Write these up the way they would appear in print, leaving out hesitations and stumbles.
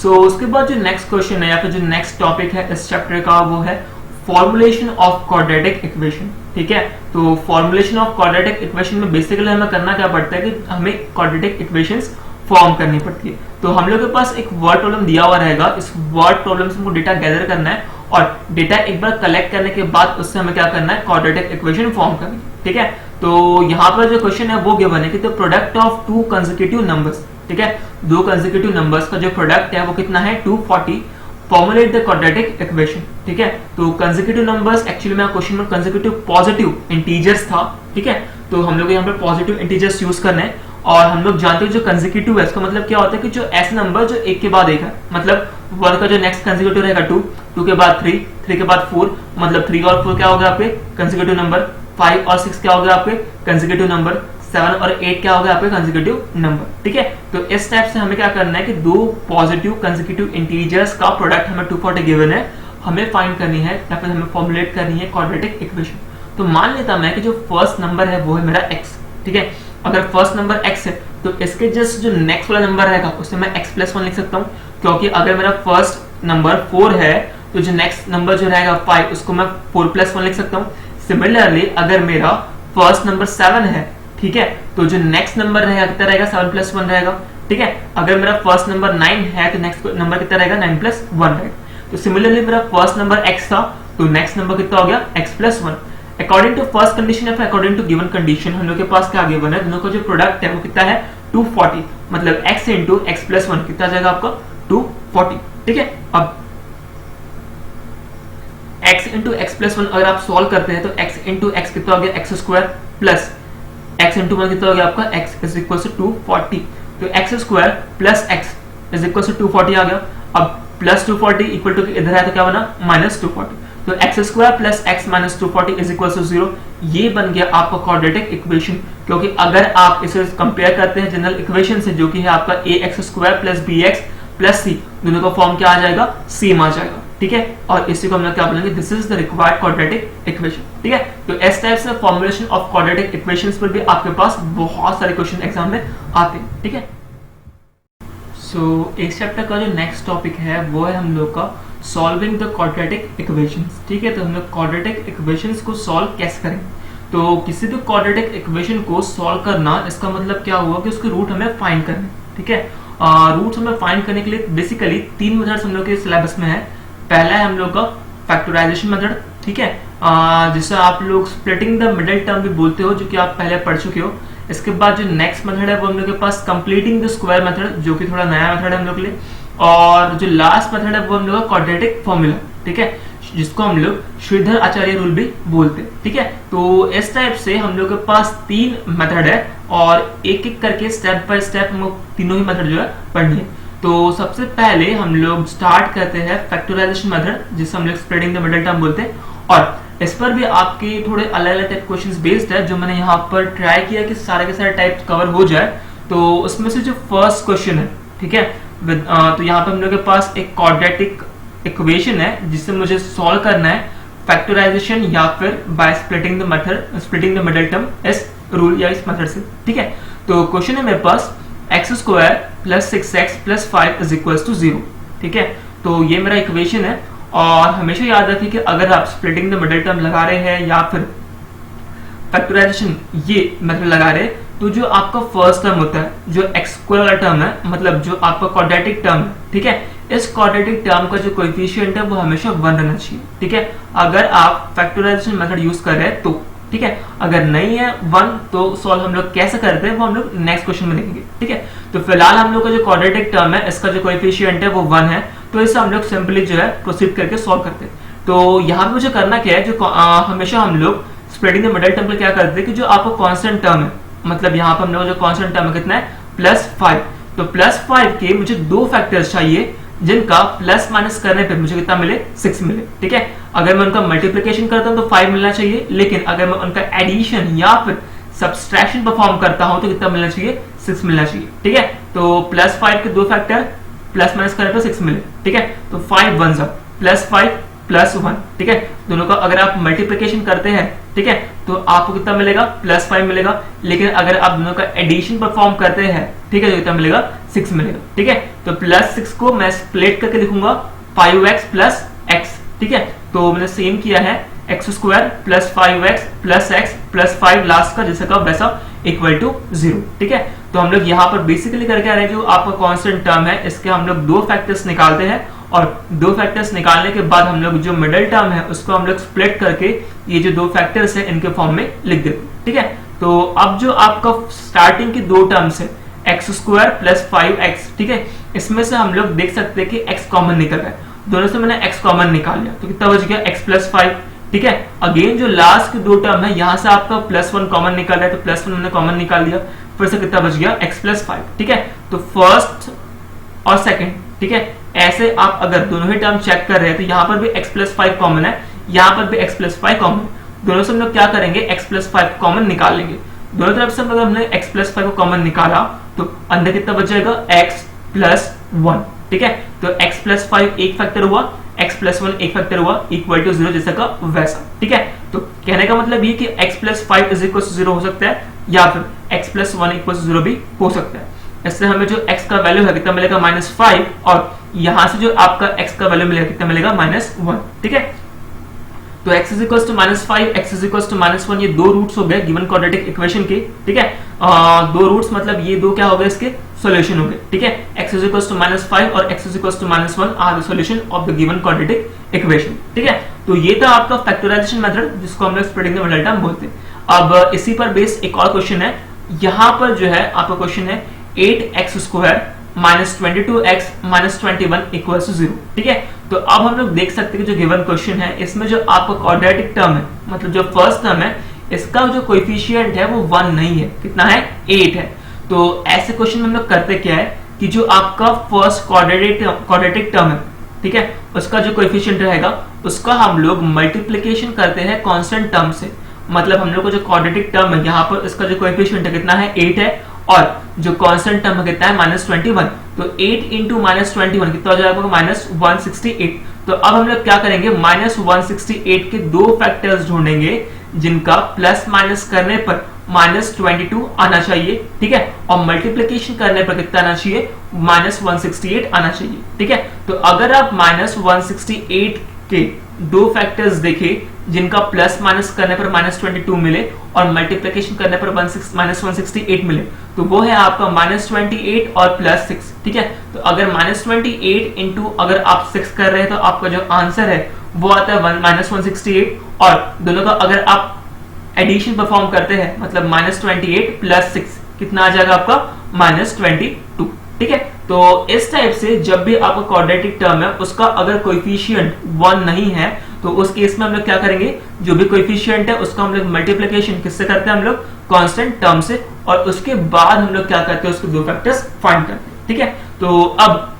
सो उसके बाद जो नेक्स्ट क्वेश्चन है या फिर जो नेक्स्ट टॉपिक है इस चैप्टर का वो है फॉर्मुलेशन ऑफ क्वाड्रेटिक इक्वेशन। ठीक है, तो फॉर्मुलेशन ऑफ क्वाड्रेटिक इक्वेशन में बेसिकली हमें करना क्या पड़ता है कि हमें क्वाड्रेटिक इक्वेशंस फॉर्म करनी पड़ती है। तो हम लोग के पास एक वर्ड प्रॉब्लम दिया हुआ रहेगा, इस वर्ड प्रॉब्लम से हमको डेटा गैदर करना है और डेटा एक बार कलेक्ट करने के बाद उससे हमें क्या करना है, क्वाड्रेटिक इक्वेशन फॉर्म करनी है। ठीक है, तो यहाँ पर जो क्वेश्चन है वो गिवन है कि the product of to consecutive numbers, ठीक है, दो कंसेक्यूटिव नंबर्स का जो प्रोडक्ट है वो कितना है 240, फॉर्मुलेट द क्वाड्रेटिक इक्वेशन। ठीक है, तो कंसेक्यूटिव नंबर्स एक्चुअली में क्वेश्चन में कंसेक्यूटिव पॉजिटिव इंटीजर्स था। ठीक है, तो हम लोग यहाँ पर पॉजिटिव इंटीजर्स यूज करने हैं और हम लोग जानते हैं जो कंसेक्यूटिव है इसका मतलब क्या होता है कि जो ऐसे नंबर जो एक के बाद एक है, मतलब 1 का जो नेक्स्ट कंसेक्यूटिव रहेगा 2, 2 के बाद 3, 3 के बाद 4, मतलब 3 और 4 क्या हो गया आपके कंसेक्यूटिव नंबर, 5 और 6 क्या हो गया आपके कंसेक्यूटिव नंबर, 7 और 8 क्या हो गया आपके कंसेक्यूटिव नंबर। ठीक है, तो इस टाइप से हमें क्या करना है कि दो पॉजिटिव कंसेक्यूटिव इंटीजर्स का प्रोडक्ट हमें 240 गिवन है, हमें फाइंड करनी है या फिर हमें फॉर्मुलेट करनी है क्वाड्रेटिक इक्वेशन। तो मान लेता मैं कि जो फर्स्ट नंबर है वो है मेरा x। ठीक है, अगर फर्स्ट नंबर x है तो इसके जस्ट जो नेक्स्ट वाला नंबर रहेगा उससे मैं x + 1 लिख सकता हूँ, क्योंकि अगर मेरा फर्स्ट नंबर 4 है तो जो नेक्स्ट नंबर जो रहेगा 5 उसको मैं 4 + 1 लिख सकता हूँ। सिमिलरली अगर मेरा फर्स्ट नंबर 7 है, ठीक है, तो जो नेक्स्ट नंबर रहेगा कितना रहेगा 7 + 1 रहेगा। ठीक है, अगर मेरा फर्स्ट नंबर 9 है तो नेक्स्ट नंबर कितना रहेगा 9 + 1 रहेगा। तो सिमिलरली मेरा फर्स्ट नंबर x था तो नेक्स्ट नंबर कितना हो गया x + 1। According to first condition या फिर अकॉर्डिंग टू गिवन कंडीशन हम लोग के पास क्या गिवन है, दोनों का जो प्रोडक्ट है वो कितना है 240, मतलब x × x + 1 कितना जाएगा आपका 240। ठीक है, अब x × x + 1 अगर आप सॉल्व करते हैं तो x × x कितना हो गया x² प्लस x × 1 कितना हो गया आपका x = 240, तो x² प्लस x = 240 आ गया। अब प्लस 240 इक्वल टू इधर है तो क्या बना -240, तो x² प्लस x - 240 = 0। ये बन गया आपका क्वाड्रेटिक इक्वेशन, क्योंकि अगर आप इसे कंपेयर करते हैं जनरल इक्वेशन से जो कि है आपका ax² plus bx plus c, दोनों का फॉर्म क्या आ जाएगा सेम आ जाएगा। ठीक है, और इसी को हम लोग क्या बोलेंगे, this is the required quadratic equation. ठीक है, तो इस टाइप से फॉर्मुलेशन ऑफ क्वाड्रेटिक इक्वेशंस पर भी आपके पास बहुत सारे क्वेश्चन एग्जाम में आते हैं। ठीक है, सो इस चैप्टर का जो नेक्स्ट टॉपिक है वो है हम लोग का सॉल्विंग द क्वाड्रेटिक इक्वेशंस। ठीक है, तो हम लोग क्वाड्रेटिक इक्वेशंस को सॉल्व कैसे करें। तो किसी भी क्वाड्रेटिक इक्वेशन को सॉल्व करना इसका मतलब क्या हुआ कि उसके रूट हमें फाइंड करने। ठीक है, रूट्स हमें फाइंड करने के लिए बेसिकली 3 मेथड्स हम लोग के सिलेबस में है। पहला है हम लोग का फैक्टराइजेशन मेथड, ठीक है, जिसे आप लोग स्प्लिटिंग द मिडिल टर्म भी बोलते हो, जो कि आप पहले पढ़ चुके हो। इसके बाद जो नेक्स्ट मेथड है वो हम लोग के पास कंप्लीटिंग द स्क्वायर मेथड, जो कि थोड़ा नया मेथड है हम लोग के लिए, और जो लास्ट मेथड है वो हम लोग का क्वाड्रेटिक फॉर्मूला। ठीक है, जिसको हम लोग श्रीधर आचार्य रूल भी बोलते हैं। ठीक है, तो इस टाइप से हम लोग के पास 3 मेथड है और एक एक करके स्टेप बाय स्टेप हम लोग तीनों ही मेथड जो है पढ़नी है। तो सबसे पहले हम लोग स्टार्ट करते हैं फैक्टराइजेशन मेथड, जिसे हम लोग स्प्लिटिंग द मिडिल टर्म बोलते हैं, और इस पर भी आपके थोड़े अलग अलग टाइप क्वेश्चंस बेस्ड है, जो मैंने यहाँ पर ट्राई किया कि सारे के सारे टाइप्स कवर हो जाए। तो उसमें से जो फर्स्ट क्वेश्चन है, ठीक है, तो यहाँ पर हम लोग के पास एक क्वाड्रेटिक इक्वेशन है जिससे मुझे सॉल्व करना है फैक्टराइजेशन या फिर by splitting the method, splitting the middle term इस रूल या इस मेथड से। ठीक है, तो क्वेश्चन है मेरे पास x² प्लस 6x प्लस 5 = 0। ठीक है, तो ये मेरा इक्वेशन है और हमेशा याद रखिए कि अगर आप स्प्लिटिंग द मिडिल टर्म लगा रहे हैं या फिर फैक्टराइजेशन ये मेथड लगा रहे हैं, तो जो आपका फर्स्ट टर्म होता है, जो x² वाला टर्म है, मतलब जो आपका क्वाड्रेटिक टर्म है, ठीक है, इस क्वाड्रेटिक टर्म का जो कोएफिशिएंट है वो हमेशा 1 रहना चाहिए। ठीक है, अगर आप फैक्टराइजेशन मेथड यूज कर रहे हैं तो, ठीक है, अगर नहीं है 1 तो सॉल्व हम लोग कैसे करते हैं वो हम लोग नेक्स्ट क्वेश्चन में देखेंगे। ठीक है, तो फिलहाल हम लोग का जो क्वाड्रेटिक टर्म है इसका जो कोएफिशिएंट है वो 1 है, तो इसे हम लोग सिंपली जो है प्रोसीड करके सॉल्व करते हैं। तो यहाँ पे मुझे करना क्या है, जो हमेशा हम लोग स्प्लिटिंग द मिडिल टर्म पे क्या करते हैं कि जो आपका कांस्टेंट टर्म है, मतलब यहाँ पर हम लोग जो कांस्टेंट टर्म है कितना है +5, तो +5 के मुझे 2 फैक्टर्स चाहिए जिनका प्लस माइनस करने पे मुझे कितना मिले 6 मिले। ठीक है, अगर मैं उनका मल्टीप्लिकेशन करता हूं तो 5 मिलना चाहिए, लेकिन अगर मैं उनका एडिशन या फिर सब्सट्रैक्शन परफॉर्म करता हूं तो कितना मिलना चाहिए 6 मिलना चाहिए। ठीक है, तो +5 के 2 फैक्टर प्लस माइनस करने पे 6 मिले। ठीक है, तो 5 1 +5 +1। ठीक है, दोनों का अगर आप मल्टीप्लिकेशन करते हैं, ठीक है, तो आपको कितना मिलेगा +5 मिलेगा, लेकिन अगर आप दोनों का एडिशन परफॉर्म करते हैं, ठीक है, तो कितना मिलेगा 6 मिलेगा। ठीक है, तो प्लस 6 को मैं स्प्लिट करके लिखूंगा 5x प्लस x। ठीक है, तो मैंने सेम किया है x square plus 5x plus x plus 5 last का जैसा का वैसा इक्वल टू 0। ठीक है, तो हम लोग यहाँ पर बेसिकली करके आ रहे हैं जो आपका कांस्टेंट टर्म है इसके हम लोग दो फैक्टर्स निकालते हैं और दो फैक्टर्स निकालने के बाद हम लोग जो मिडिल टर्म है उसको हम लोग स्प्लिट करके ये जो दो फैक्टर्स है इनके फॉर्म में लिख देते हैं। ठीक है, तो अब जो आपका स्टार्टिंग की दो टर्म्स है एक्स स्क्वायर प्लस 5x, ठीक है, इसमें से हम लोग देख सकते हैं कि x कॉमन निकल रहा है, दोनों से मैंने x कॉमन निकाल लिया तो कितना बच गया x प्लस 5। ठीक है, अगेन जो लास्ट के दो टर्म है यहाँ से आपका प्लस 1 कॉमन निकल रहा है तो प्लस 1 हमने कॉमन निकाल दिया, फिर से कितना बच गया x प्लस 5। ठीक है, तो फर्स्ट और सेकंड, ठीक है, ऐसे आप अगर दोनों ही टर्म चेक कर रहे हैं तो यहाँ पर भी x प्लस 5 कॉमन है, यहाँ पर भी x प्लस 5 कॉमन है, दोनों से हम लोग क्या करेंगे x प्लस 5 कॉमन निकाल लेंगे। दोनों तरफ से अगर हमने x प्लस 5 को कॉमन निकाला तो अंदर कितना बच जाएगा x प्लस 1। ठीक है, तो x प्लस 5 एक फैक्टर हुआ, x प्लस 1 एक फैक्टर हुआ, इक्वल टू 0 जैसा का वैसा। ठीक है, तो कहने का मतलब ये कि x plus 5 is equal to 0 हो सकता है या फिर x प्लस 1 इक्वल टू 0 भी हो सकता है। इससे हमें जो x का वैल्यू है कितना मिलेगा -5 और यहां से जो आपका x का वैल्यू मिलेगा कितना मिलेगा -1। ठीक है, तो x is equal to -5, x is equal to -1, ये दो रूट्स हो गए गिवन क्वाड्रेटिक इक्वेशन के। ठीक है, दो रूट्स मतलब ये दो क्या हो गए इसके सॉल्यूशन हो गए। ठीक है, x इज इक्वल टू -5 और x is equal to -1 are the solution of the given quadratic equation. ठीक है, तो ये था आपका फैक्टराइजेशन मेथड जिसको हम लोग स्प्लिटिंग द मिडिल टर्म बोलते हैं। अब इसी पर बेस एक और क्वेश्चन है, यहाँ पर जो है आपका क्वेश्चन है 8x square minus 22x minus 21 equal to 0। ठीक है, तो अब हम लोग देख सकते हैं कि जो गिवन क्वेश्चन है इसमें जो आपका क्वाड्रेटिक टर्म है मतलब जो फर्स्ट टर्म है इसका जो कोएफिशिएंट है वो 1 नहीं है, कितना है 8 है। तो ऐसे क्वेश्चन में हम लोग करते क्या है कि जो आपका फर्स्ट क्वाड्रेटिक टर्म है, ठीक है, उसका जो कोएफिशिएंट रहेगा उसका हम लोग मल्टीप्लिकेशन करते हैं कांस्टेंट टर्म से। मतलब हम लोग को जो क्वाड्रेटिक टर्म है यहाँ पर इसका जो कोएफिशिएंट है कितना है 8 है और जो कांस्टेंट टर्म है कितना है -21, तो 8 इंटू -21 कितना हो जाएगा -168। तो अब हम लोग क्या करेंगे -168 के दो फैक्टर्स ढूंढेंगे जिनका प्लस माइनस करने पर -22 आना चाहिए। ठीक है, और मल्टीप्लिकेशन करने पर कितना आना चाहिए -168 आना चाहिए। ठीक है, तो अगर आप -168 के दो फैक्टर्स देखें जिनका प्लस माइनस करने पर -22 मिले और मल्टीप्लिकेशन करने पर -168 मिले तो वो है आपका -28 और +6। ठीक है, तो अगर -28 इंटू अगर आप 6 कर रहे हैं तो आपका जो आंसर है वो आता है -168 और दोनों का अगर आप एडिशन परफॉर्म करते हैं मतलब -28 + 6 कितना आ जाएगा आपका -22। ठीक है, तो इस टाइप से जब भी आपका क्वाड्रेटिक टर्म है उसका अगर कोएफिशिएंट 1 नहीं है तो उस केस में हम लोग क्या करेंगे, जो भी कोएफिशिएंट है उसका हम लोग मल्टीप्लिकेशन किससे करते हैं हम लोग कांस्टेंट टर्म से और उसके बाद हम लोग क्या करते हैं उसके दो फैक्टर्स फाइंड करते हैं। ठीक है, तो अब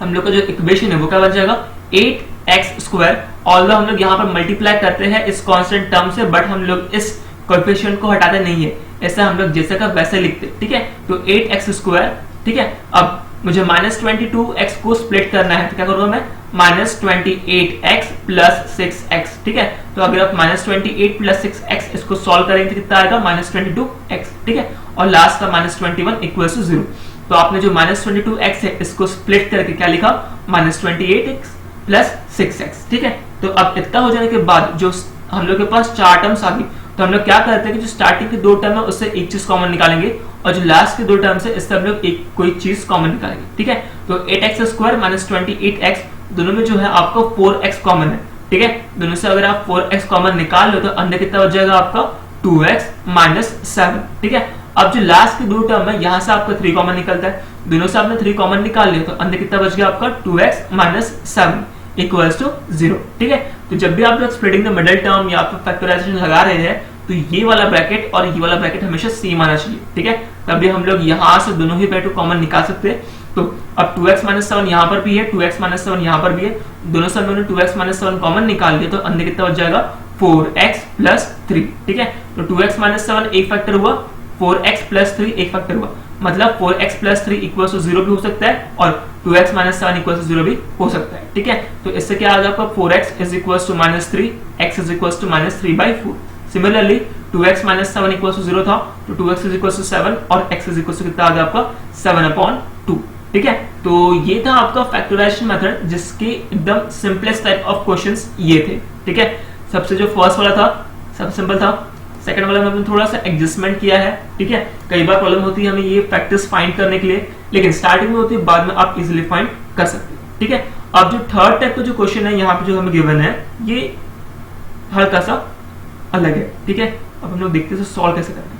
हम लोग का जो इक्वेशन है वो क्या बन जाएगा 8x स्क्वायर, ऑल्दो हम लोग यहाँ पर मल्टीप्लाई करते हैं इस कांस्टेंट टर्म से बट हम लोग इस कोएफिशिएंट को हटाते नहीं है, ऐसा हम लोग जैसे का वैसे लिखते हैं। ठीक है, तो 8x स्क्वायर। ठीक है, अब मुझे -22x को स्प्लिट करना है तो क्या करूंगा मैं -28x + 6x। ठीक है, तो अगर आप -28 + 6x इसको सॉल्व करेंगे तो कितना आएगा -22x। ठीक है, और लास्ट का -21 इक्वल टू 0। तो आपने जो -22x है इसको स्प्लिट करके क्या लिखा -28x + 6x। ठीक है, तो अब इतना हो जाने के बाद जो हम लोग के पास चार टर्म्स आ गई तो हम लोग क्या करते हैं कि जो स्टार्टिंग के दो टर्म है उससे एक चीज कॉमन निकालेंगे और जो लास्ट के दो टर्म है इससे हम लोग एक कोई चीज कॉमन निकालेंगे। ठीक है, तो 8x स्क्वायर -28x दोनों में जो है आपको 4x कॉमन है। ठीक है, दोनों से अगर आप 4x कॉमन निकाल लो तो अंदर कितना हो जाएगा आपका 2x - 7। ठीक है, अब जो लास्ट के दो टर्म है यहाँ से आपका 3 कॉमन निकलता है, दोनों से आपने 3 कॉमन निकाल लिया तो अंदर कितना बच गया आपका 2x - 7 इक्वल्स टू 0। ठीक है, तो जब भी आप लोग स्प्लिटिंग द मिडिल टर्म या फिर फैक्टराइजेशन लगा रहे हैं तो ये वाला ब्रैकेट और ये वाला ब्रैकेट हमेशा सेम आना चाहिए। ठीक है, तभी हम लोग यहाँ से दोनों ही ब्रैकेट कॉमन निकाल सकते हैं। तो अब 2x - 7 यहाँ पर भी है, 2x - 7 यहाँ पर भी है, दोनों से हम लोगों ने 2x - 7 कॉमन निकाल दिया तो अंदर कितना बच जाएगा 4x + 3। ठीक है, तो 2x - 7 एक फैक्टर हुआ, 4x + 3 एक फैक्टर हुआ, मतलब 4x + 3 इक्वल टू 0 भी हो सकता है और 2x - 7 इक्वल टू 0 भी हो सकता है। ठीक है, तो इससे क्या आ जाएगा 4x is equal to -3, x is equal to -3/4। Similarly 2x - 7 equal to 0 था तो 2x इज इक्वल टू 7 और x इज इक्वल टू कितना आ गया आपका 7/4। 2। ठीक है, तो ये था आपका फैक्टराइजेशन मेथड जिसके एकदम सिंपलेस्ट टाइप ऑफ क्वेश्चंस ये थे। ठीक है, सबसे जो फर्स्ट वाला था सब सिंपल था, सेकंड वाला में हमने थोड़ा सा एडजस्टमेंट किया है। ठीक है, कई बार प्रॉब्लम होती है हमें ये फैक्टर्स फाइंड करने के लिए, लेकिन स्टार्टिंग में होती है, बाद में आप इजीली फाइंड कर सकते हैं। ठीक है, अब जो थर्ड टाइप का जो क्वेश्चन है यहाँ पे जो हमें गिवन है ये हल्का सा अलग है। ठीक है, अब हम लोग देखते हैं सॉल्व कैसे करते हैं।